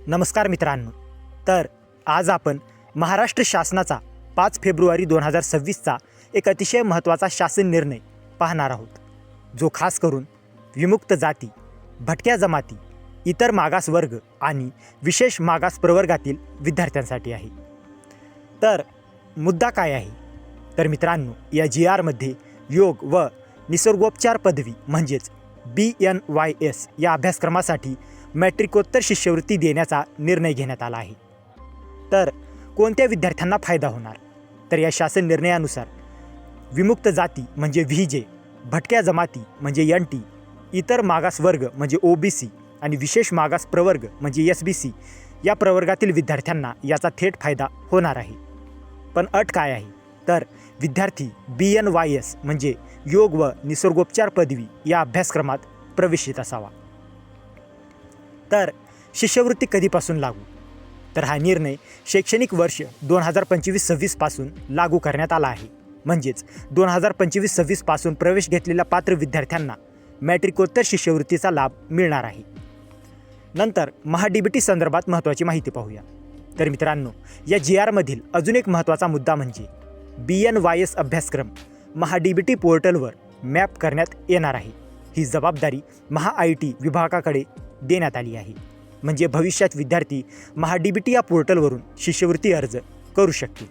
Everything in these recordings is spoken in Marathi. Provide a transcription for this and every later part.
नमस्कार मित्रांनो. तर आज आपण महाराष्ट्र शासनाचा 5 फेब्रुवारी 2026चा एक अतिशय महत्त्वाचा शासन निर्णय पाहणार आहोत, जो खास करून विमुक्त जाती, भटक्या जमाती, इतर मागास वर्ग आणि विशेष मागास प्रवर्गातील विद्यार्थ्यांसाठी आहे. तर मुद्दा काय आहे? तर मित्रांनो, या GRमध्ये योग व निसर्गोपचार पदवी म्हणजेच BNYS या अभ्यासक्रमासाठी मॅट्रिकोत्तर शिष्यवृत्ती देण्याचा निर्णय घेण्यात आला आहे. तर कोणत्या विद्यार्थ्यांना फायदा होणार? तर या शासन निर्णयानुसार विमुक्त जाती म्हणजे VJ, भटक्या जमाती म्हणजे NT, इतर मागास वर्ग म्हणजे OBC आणि विशेष मागास प्रवर्ग म्हणजे SBC या प्रवर्गातील विद्यार्थ्यांना याचा थेट फायदा होणार आहे. पण अट काय आहे? तर विद्यार्थी BNYS म्हणजे योग व निसर्गोपचार पदवी या अभ्यासक्रमात प्रवेशित असावा. तर शिष्यवृत्ती कधीपासून लागू? तर हा निर्णय शैक्षणिक वर्ष 2025-26 पासून लागू करण्यात आला आहे. म्हणजेच 2025-26 पासून प्रवेश घेतलेल्या पात्र विद्यार्थ्यांना मॅट्रिकोत्तर शिष्यवृत्तीचा लाभ मिळणार आहे. नंतर MHA-DBT संदर्भात महत्त्वाची माहिती पाहूया. तर मित्रांनो, या GRमधील अजून एक महत्त्वाचा मुद्दा म्हणजे BNYS अभ्यासक्रम MHA-DBT पोर्टलवर मॅप करण्यात येणार आहे. ही जबाबदारी MHA-IT विभागाकडे देण्यात आली आहे. म्हणजे भविष्यात विद्यार्थी MHA-DBT या पोर्टलवरून शिष्यवृत्ती अर्ज करू शकतील.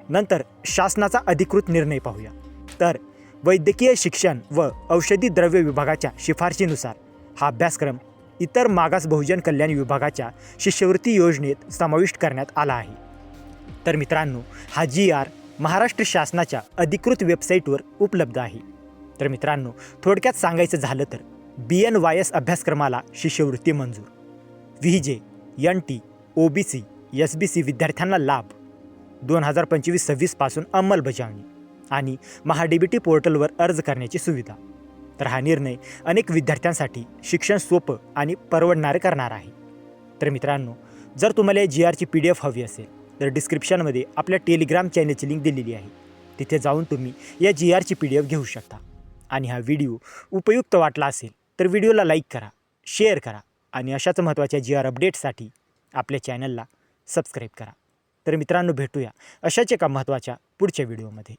नंतर शासनाचा अधिकृत निर्णय पाहूया. तर वैद्यकीय शिक्षण व औषधी द्रव्य विभागाच्या शिफारशीनुसार हा अभ्यासक्रम इतर मागास बहुजन कल्याण विभागाच्या शिष्यवृत्ती योजनेत समाविष्ट करण्यात आला आहे. तर मित्रांनो, हा GR महाराष्ट्र शासनाच्या अधिकृत वेबसाईटवर उपलब्ध आहे. तर मित्रांनो, थोडक्यात सांगायचं झालं तर BNYS अभ्यासक्रमाला शिष्यवृत्ती मंजूर, VJ, NT, OBC, SBC विद्यार्थ्यांना लाभ, 2025-26 पासून अंमलबजावणी आणि MHA-DBT पोर्टलवर अर्ज करण्याची सुविधा. तर हा निर्णय अनेक विद्यार्थ्यांसाठी शिक्षण सोपं आणि परवडणारे करणार आहे. तर मित्रांनो, जर तुम्हाला या GRची PDF हवी असेल तर डिस्क्रिप्शनमध्ये आपल्या टेलिग्राम चॅनलची लिंक दिलेली आहे. तिथे जाऊन तुम्ही या GRची PDF घेऊ शकता. आणि हा व्हिडिओ उपयुक्त वाटला असेल तर व्हिडिओला लाईक करा, शेअर करा आणि अशाच महत्त्वाच्या GR अपडेट्ससाठी आपल्या चॅनलला सबस्क्राईब करा. तर मित्रांनो, भेटूया अशाच एका महत्त्वाच्या पुढच्या व्हिडिओमध्ये.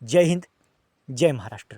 जय हिंद, जय महाराष्ट्र.